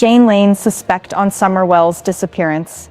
Jane Lane's suspect on Summer Wells' disappearance.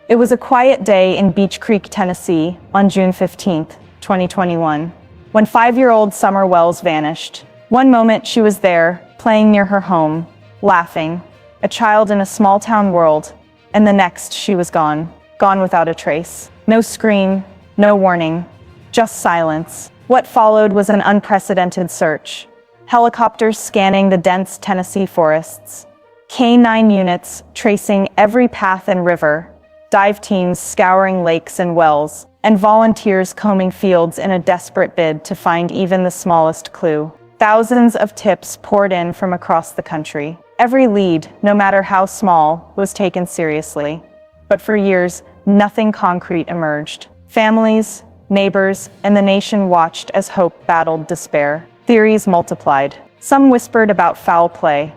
It was a quiet day in Beech Creek, Tennessee, on June 15, 2021, when 5-year-old Summer Wells vanished. One moment she was there, playing near her home, laughing, a child in a small-town world, and the next she was gone without a trace. No scream, no warning, just silence. What followed was an unprecedented search. Helicopters scanning the dense Tennessee forests, K-9 units tracing every path and river, dive teams scouring lakes and wells, and volunteers combing fields in a desperate bid to find even the smallest clue. Thousands of tips poured in from across the country. Every lead, no matter how small, was taken seriously. But for years, nothing concrete emerged. Families, neighbors, and the nation watched as hope battled despair. Theories multiplied. Some whispered about foul play,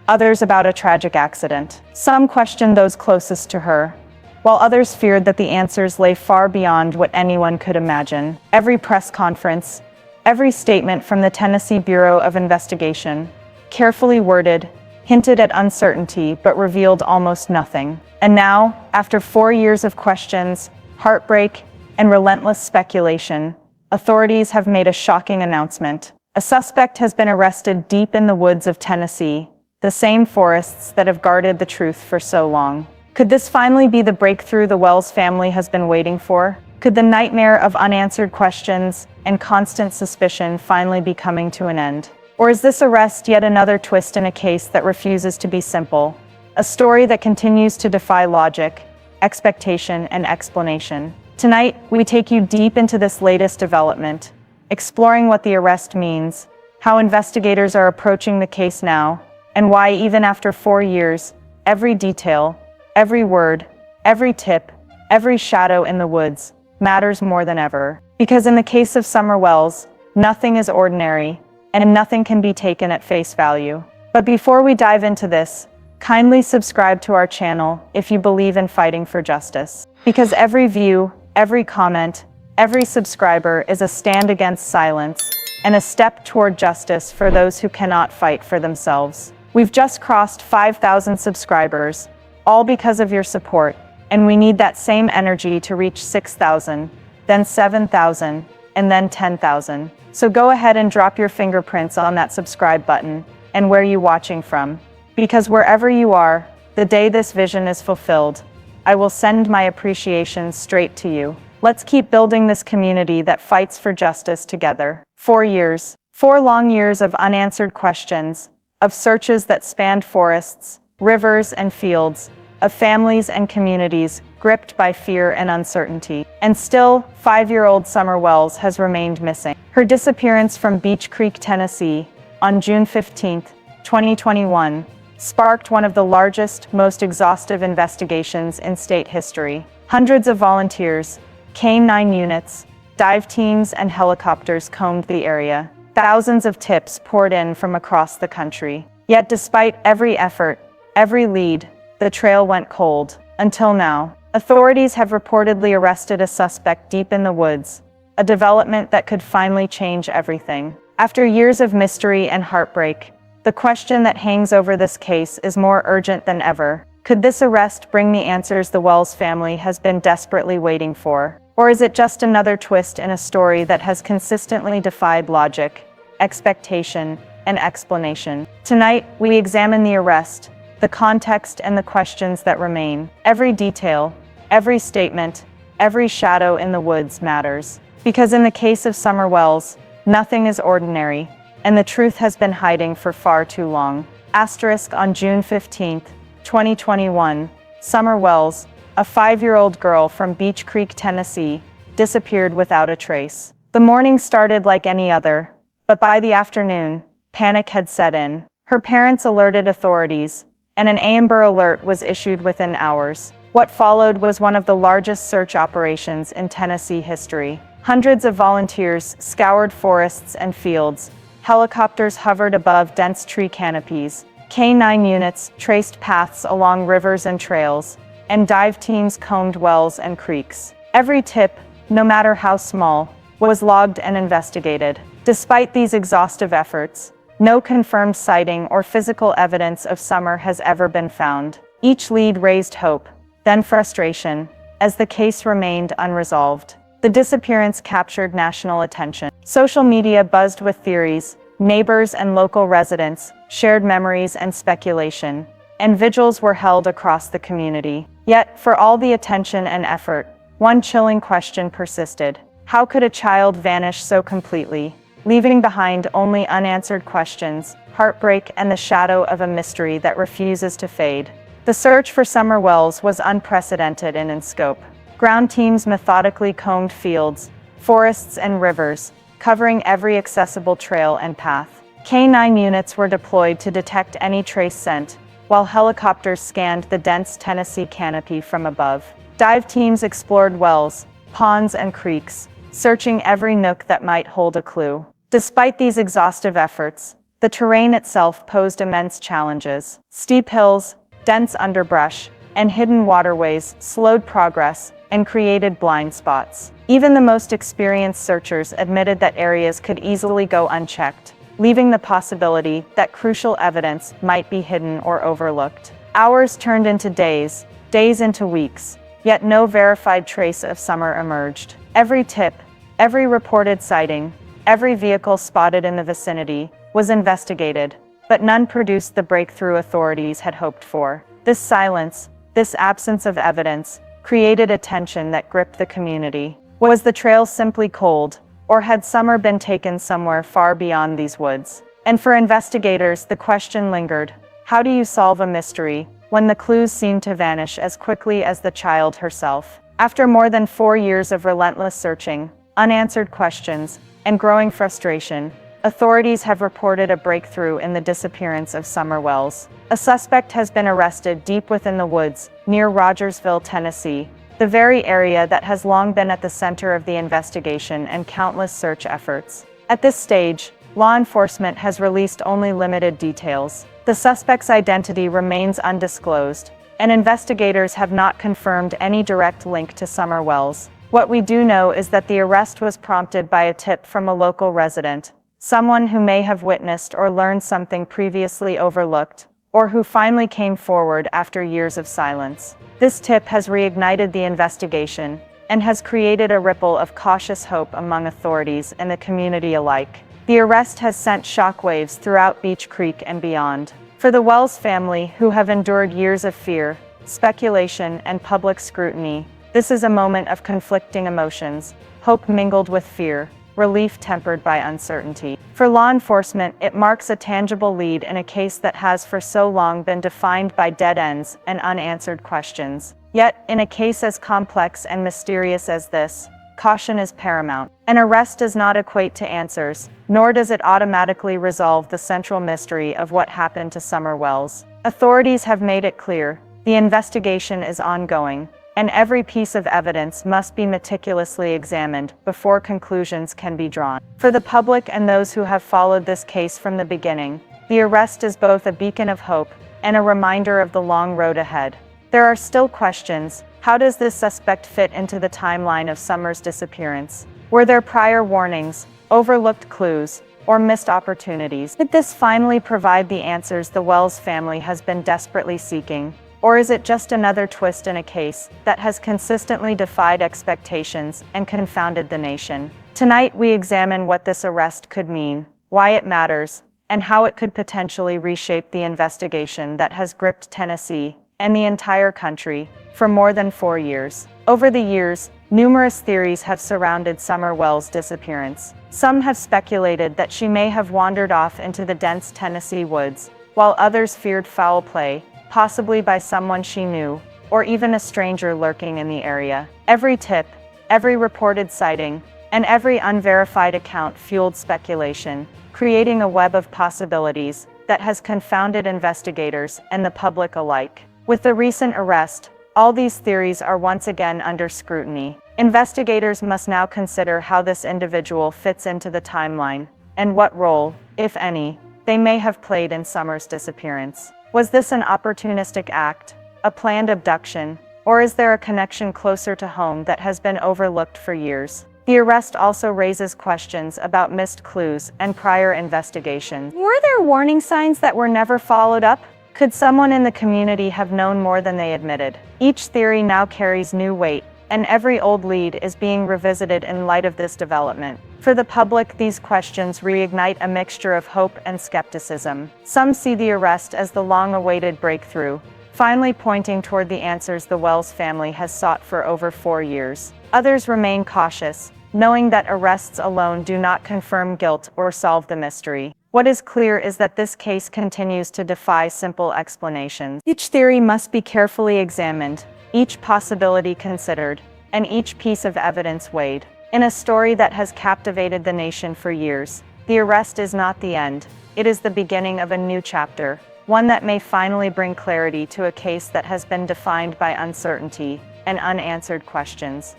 others about a tragic accident. Some questioned those closest to her, while others feared that the answers lay far beyond what anyone could imagine. Every press conference, every statement from the Tennessee Bureau of Investigation, carefully worded, hinted at uncertainty but revealed almost nothing. And now, after 4 years of questions, heartbreak, and relentless speculation, authorities have made a shocking announcement. A suspect has been arrested deep in the woods of Tennessee, the same forests that have guarded the truth for so long. Could this finally be the breakthrough the Wells family has been waiting for? Could the nightmare of unanswered questions and constant suspicion finally be coming to an end? Or is this arrest yet another twist in a case that refuses to be simple? A story that continues to defy logic, expectation, and explanation. Tonight, we take you deep into this latest development, exploring what the arrest means, how investigators are approaching the case now, and why, even after 4 years, every detail, every word, every tip, every shadow in the woods matters more than ever. Because in the case of Summer Wells, nothing is ordinary, and nothing can be taken at face value. But before we dive into this, kindly subscribe to our channel if you believe in fighting for justice. Because every view, every comment, every subscriber is a stand against silence and a step toward justice for those who cannot fight for themselves. We've just crossed 5,000 subscribers, all because of your support, and we need that same energy to reach 6,000, then 7,000, and then 10,000. So go ahead and drop your fingerprints on that subscribe button and where you're watching from. Because wherever you are, the day this vision is fulfilled, I will send my appreciation straight to you. Let's keep building this community that fights for justice together. 4 years, 4 long years of unanswered questions, of searches that spanned forests, rivers, and fields, of families and communities gripped by fear and uncertainty. And still, 5-year-old Summer Wells has remained missing. Her disappearance from Beech Creek, Tennessee, on June 15, 2021, sparked one of the largest, most exhaustive investigations in state history. Hundreds of volunteers, K-9 units, dive teams, and helicopters combed the area. Thousands of tips poured in from across the country. Yet despite every effort, every lead, the trail went cold. Until now, authorities have reportedly arrested a suspect deep in the woods, a development that could finally change everything. After years of mystery and heartbreak, the question that hangs over this case is more urgent than ever. Could this arrest bring the answers the Wells family has been desperately waiting for? Or is it just another twist in a story that has consistently defied logic, expectation, and explanation? Tonight, we examine the arrest, the context, and the questions that remain. Every detail, every statement, every shadow in the woods matters. Because in the case of Summer Wells, nothing is ordinary, and the truth has been hiding for far too long. Asterisk on June 15, 2021, Summer Wells, a 5-year-old girl from Beech Creek, Tennessee, disappeared without a trace. The morning started like any other, but by the afternoon, panic had set in. Her parents alerted authorities, and an Amber Alert was issued within hours. What followed was one of the largest search operations in Tennessee history. Hundreds of volunteers scoured forests and fields, helicopters hovered above dense tree canopies, K-9 units traced paths along rivers and trails, and dive teams combed wells and creeks. Every tip, no matter how small, was logged and investigated. Despite these exhaustive efforts, no confirmed sighting or physical evidence of Summer has ever been found. Each lead raised hope, then frustration, as the case remained unresolved. The disappearance captured national attention. Social media buzzed with theories, neighbors and local residents shared memories and speculation, and vigils were held across the community. Yet, for all the attention and effort, one chilling question persisted. How could a child vanish so completely, leaving behind only unanswered questions, heartbreak, and the shadow of a mystery that refuses to fade? The search for Summer Wells was unprecedented in scope. Ground teams methodically combed fields, forests, and rivers, covering every accessible trail and path. K-9 units were deployed to detect any trace scent, while helicopters scanned the dense Tennessee canopy from above. Dive teams explored wells, ponds, and creeks, searching every nook that might hold a clue. Despite these exhaustive efforts, the terrain itself posed immense challenges. Steep hills, dense underbrush, and hidden waterways slowed progress and created blind spots. Even the most experienced searchers admitted that areas could easily go unchecked, leaving the possibility that crucial evidence might be hidden or overlooked. Hours turned into days, days into weeks, yet no verified trace of Summer emerged. Every tip, every reported sighting, every vehicle spotted in the vicinity was investigated, but none produced the breakthrough authorities had hoped for. This silence, this absence of evidence, created a tension that gripped the community. Was the trail simply cold, or had Summer been taken somewhere far beyond these woods? And for investigators, the question lingered: how do you solve a mystery when the clues seem to vanish as quickly as the child herself? After more than 4 years of relentless searching, unanswered questions, and growing frustration, authorities have reported a breakthrough in the disappearance of Summer Wells. A suspect has been arrested deep within the woods, near Rogersville, Tennessee, the very area that has long been at the center of the investigation and countless search efforts. At this stage, law enforcement has released only limited details. The suspect's identity remains undisclosed, and investigators have not confirmed any direct link to Summer Wells. What we do know is that the arrest was prompted by a tip from a local resident, someone who may have witnessed or learned something previously overlooked, or who finally came forward after years of silence. This tip has reignited the investigation and has created a ripple of cautious hope among authorities and the community alike. The arrest has sent shockwaves throughout Beech Creek and beyond. For the Wells family, who have endured years of fear, speculation, and public scrutiny, this is a moment of conflicting emotions, hope mingled with fear, relief tempered by uncertainty. For law enforcement, it marks a tangible lead in a case that has for so long been defined by dead ends and unanswered questions. Yet, in a case as complex and mysterious as this, caution is paramount. An arrest does not equate to answers, nor does it automatically resolve the central mystery of what happened to Summer Wells. Authorities have made it clear, the investigation is ongoing, and every piece of evidence must be meticulously examined before conclusions can be drawn. For the public and those who have followed this case from the beginning, the arrest is both a beacon of hope and a reminder of the long road ahead. There are still questions. How does this suspect fit into the timeline of Summer's disappearance? Were there prior warnings, overlooked clues, or missed opportunities? Did this finally provide the answers the Wells family has been desperately seeking? Or is it just another twist in a case that has consistently defied expectations and confounded the nation? Tonight we examine what this arrest could mean, why it matters, and how it could potentially reshape the investigation that has gripped Tennessee and the entire country for more than 4 years. Over the years, numerous theories have surrounded Summer Wells' disappearance. Some have speculated that she may have wandered off into the dense Tennessee woods, while others feared foul play, possibly by someone she knew, or even a stranger lurking in the area. Every tip, every reported sighting, and every unverified account fueled speculation, creating a web of possibilities that has confounded investigators and the public alike. With the recent arrest, all these theories are once again under scrutiny. Investigators must now consider how this individual fits into the timeline, and what role, if any, they may have played in Summer's disappearance. Was this an opportunistic act, a planned abduction, or is there a connection closer to home that has been overlooked for years? The arrest also raises questions about missed clues and prior investigations. Were there warning signs that were never followed up? Could someone in the community have known more than they admitted? Each theory now carries new weight, and every old lead is being revisited in light of this development. For the public, these questions reignite a mixture of hope and skepticism. Some see the arrest as the long-awaited breakthrough, finally pointing toward the answers the Wells family has sought for over 4 years. Others remain cautious, knowing that arrests alone do not confirm guilt or solve the mystery. What is clear is that this case continues to defy simple explanations. Each theory must be carefully examined, each possibility considered, and each piece of evidence weighed. In a story that has captivated the nation for years, the arrest is not the end. It is the beginning of a new chapter, one that may finally bring clarity to a case that has been defined by uncertainty and unanswered questions.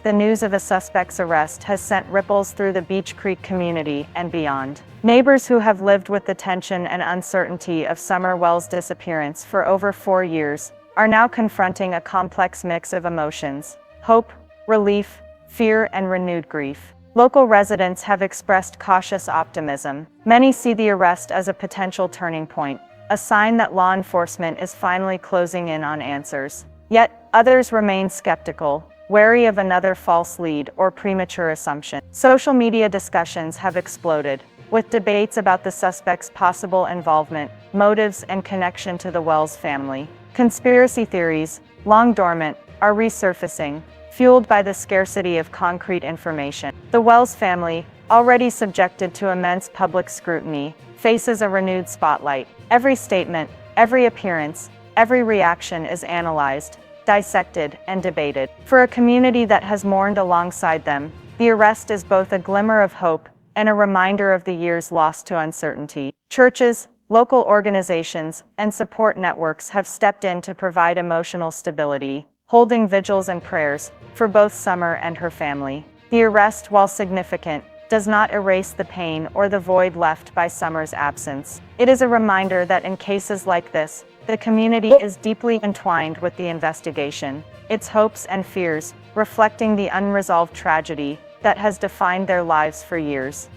The news of a suspect's arrest has sent ripples through the Beech Creek community and beyond. Neighbors who have lived with the tension and uncertainty of Summer Wells' disappearance for over 4 years are now confronting a complex mix of emotions: hope, relief, fear, and renewed grief. Local residents have expressed cautious optimism. Many see the arrest as a potential turning point, a sign that law enforcement is finally closing in on answers. Yet, others remain skeptical, wary of another false lead or premature assumption. Social media discussions have exploded, with debates about the suspect's possible involvement, motives, and connection to the Wells family. Conspiracy theories, long dormant, are resurfacing, fueled by the scarcity of concrete information. The Wells family, already subjected to immense public scrutiny, faces a renewed spotlight. Every statement, every appearance, every reaction is analyzed, dissected, and debated. For a community that has mourned alongside them, the arrest is both a glimmer of hope and a reminder of the years lost to uncertainty. Churches, local organizations, and support networks have stepped in to provide emotional stability, holding vigils and prayers for both Summer and her family. The arrest, while significant, does not erase the pain or the void left by Summer's absence. It is a reminder that in cases like this, the community is deeply entwined with the investigation, its hopes and fears, reflecting the unresolved tragedy that has defined their lives for years.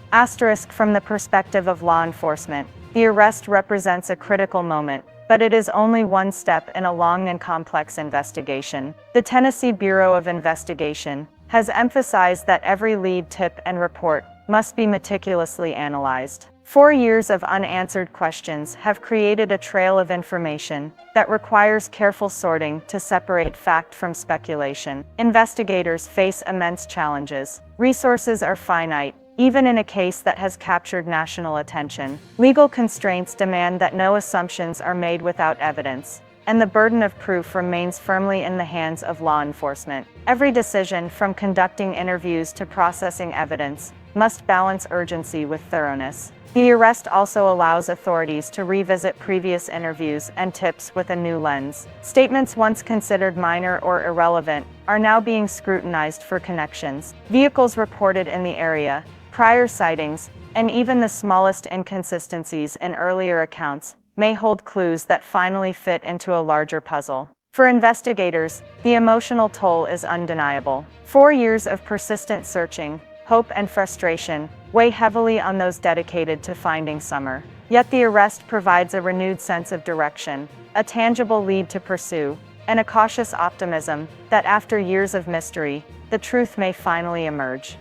From the perspective of law enforcement, the arrest represents a critical moment, but it is only one step in a long and complex investigation. The Tennessee Bureau of Investigation has emphasized that every lead, tip, and report must be meticulously analyzed. 4 years of unanswered questions have created a trail of information that requires careful sorting to separate fact from speculation. Investigators face immense challenges. Resources are finite, even in a case that has captured national attention. Legal constraints demand that no assumptions are made without evidence, and the burden of proof remains firmly in the hands of law enforcement. Every decision, from conducting interviews to processing evidence, must balance urgency with thoroughness. The arrest also allows authorities to revisit previous interviews and tips with a new lens. Statements once considered minor or irrelevant are now being scrutinized for connections. Vehicles reported in the area, prior sightings, and even the smallest inconsistencies in earlier accounts may hold clues that finally fit into a larger puzzle. For investigators, the emotional toll is undeniable. 4 years of persistent searching, hope, and frustration weigh heavily on those dedicated to finding Summer. Yet the arrest provides a renewed sense of direction, a tangible lead to pursue, and a cautious optimism that after years of mystery, the truth may finally emerge.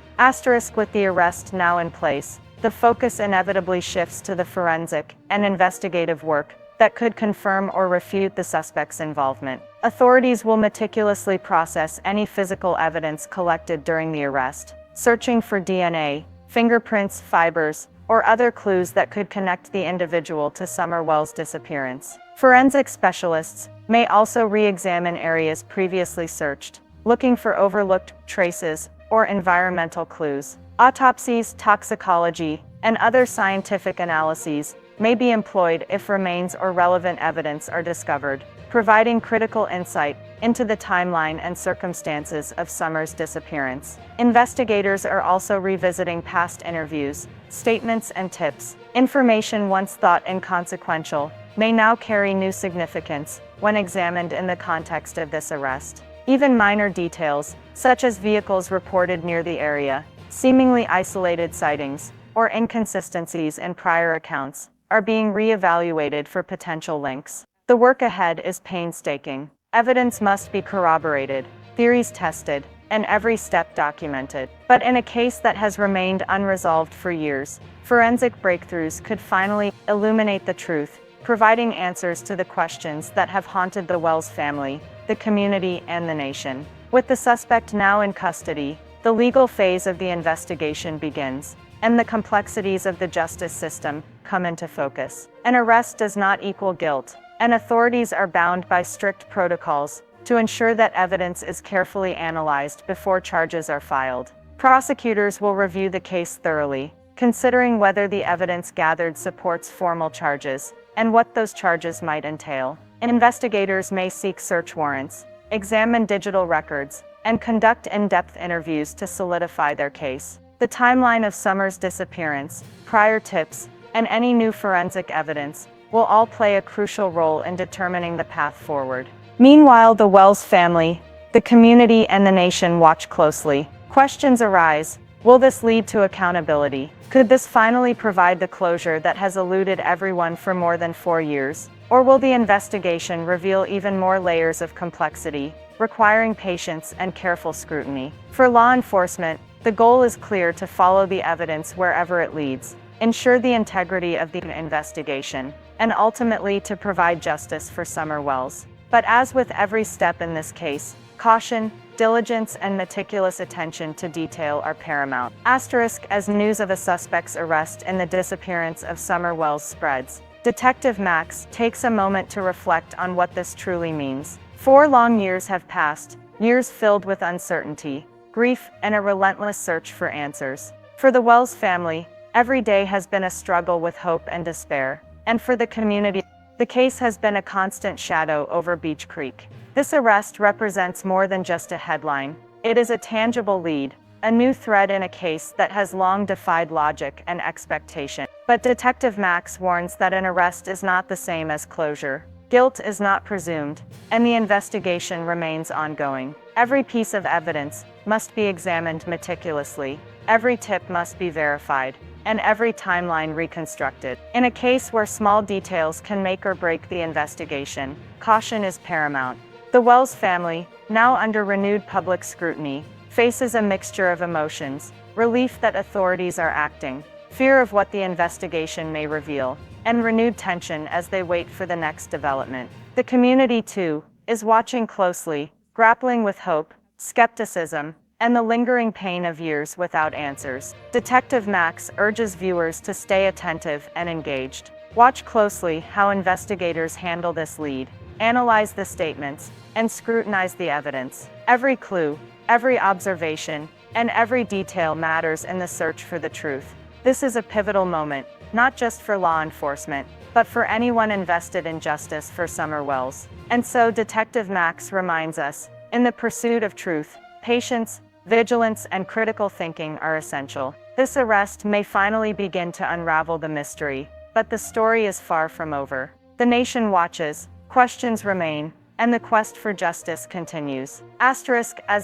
With the arrest now in place, the focus inevitably shifts to the forensic and investigative work that could confirm or refute the suspect's involvement. Authorities will meticulously process any physical evidence collected during the arrest, searching for DNA, fingerprints, fibers, or other clues that could connect the individual to Summer Wells' disappearance. Forensic specialists may also re-examine areas previously searched, looking for overlooked traces or environmental clues. Autopsies, toxicology, and other scientific analyses may be employed if remains or relevant evidence are discovered, providing critical insight into the timeline and circumstances of Summer's disappearance. Investigators are also revisiting past interviews, statements, and tips. Information once thought inconsequential may now carry new significance when examined in the context of this arrest. Even minor details, such as vehicles reported near the area, seemingly isolated sightings, or inconsistencies in prior accounts, are being re-evaluated for potential links. The work ahead is painstaking. Evidence must be corroborated, theories tested, and every step documented. But in a case that has remained unresolved for years, forensic breakthroughs could finally illuminate the truth, providing answers to the questions that have haunted the Wells family, the community, and the nation. With the suspect now in custody, the legal phase of the investigation begins, and the complexities of the justice system come into focus. An arrest does not equal guilt, and authorities are bound by strict protocols to ensure that evidence is carefully analyzed before charges are filed. Prosecutors will review the case thoroughly, considering whether the evidence gathered supports formal charges, and what those charges might entail. Investigators may seek search warrants, examine digital records, and conduct in-depth interviews to solidify their case. The timeline of Summer's disappearance, prior tips, and any new forensic evidence will all play a crucial role in determining the path forward. Meanwhile, the Wells family, the community, and the nation watch closely. Questions arise. Will this lead to accountability? Could this finally provide the closure that has eluded everyone for more than 4 years? Or will the investigation reveal even more layers of complexity, requiring patience and careful scrutiny? For law enforcement, the goal is clear: to follow the evidence wherever it leads, ensure the integrity of the investigation, and ultimately to provide justice for Summer Wells. But as with every step in this case, caution, diligence, and meticulous attention to detail are paramount. As news of a suspect's arrest and the disappearance of Summer Wells spreads, Detective Max takes a moment to reflect on what this truly means. 4 long years have passed, years filled with uncertainty, grief, and a relentless search for answers. For the Wells family, every day has been a struggle with hope and despair. And for the community, the case has been a constant shadow over Beech Creek. This arrest represents more than just a headline. It is a tangible lead, a new thread in a case that has long defied logic and expectation. But Detective Max warns that an arrest is not the same as closure. Guilt is not presumed, and the investigation remains ongoing. Every piece of evidence must be examined meticulously, every tip must be verified, and every timeline reconstructed. In a case where small details can make or break the investigation, caution is paramount. The Wells family, now under renewed public scrutiny, faces a mixture of emotions: relief that authorities are acting, fear of what the investigation may reveal, and renewed tension as they wait for the next development. The community, too, is watching closely, grappling with hope, skepticism, and the lingering pain of years without answers. Detective Max urges viewers to stay attentive and engaged. Watch closely how investigators handle this lead, analyze the statements, and scrutinize the evidence. Every clue, every observation, and every detail matters in the search for the truth. This is a pivotal moment, not just for law enforcement, but for anyone invested in justice for Summer Wells. And so Detective Max reminds us, in the pursuit of truth, patience, vigilance, and critical thinking are essential. This arrest may finally begin to unravel the mystery, but the story is far from over. The nation watches, questions remain, and the quest for justice continues. As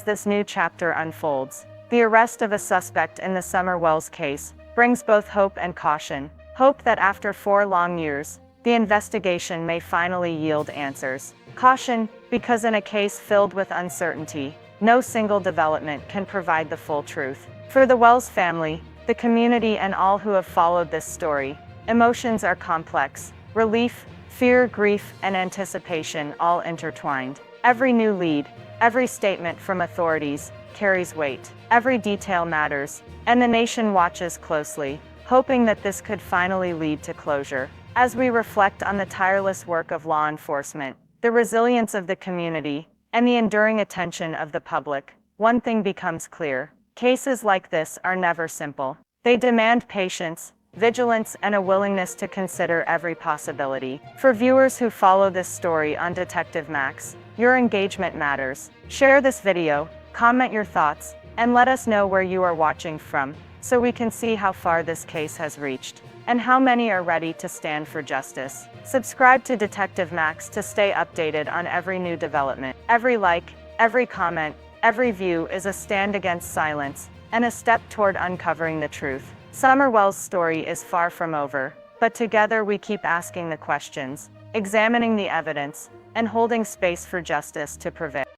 this new chapter unfolds, the arrest of a suspect in the Summer Wells case brings both hope and caution. Hope that after 4 long years, the investigation may finally yield answers. Caution, because in a case filled with uncertainty, no single development can provide the full truth. For the Wells family, the community, and all who have followed this story, emotions are complex: relief, fear, grief, and anticipation all intertwined. Every new lead, every statement from authorities, carries weight. Every detail matters, and the nation watches closely, hoping that this could finally lead to closure. As we reflect on the tireless work of law enforcement, the resilience of the community, and the enduring attention of the public, one thing becomes clear: cases like this are never simple. They demand patience, vigilance, and a willingness to consider every possibility. For viewers who follow this story on Detective Max, your engagement matters. Share this video, comment your thoughts, and let us know where you are watching from, so we can see how far this case has reached, and how many are ready to stand for justice. Subscribe to Detective Max to stay updated on every new development. Every like, Every comment, every view is a stand against silence, and a step toward uncovering the truth. Summer Wells' story is far from over, but together we keep asking the questions, examining the evidence, and holding space for justice to prevail.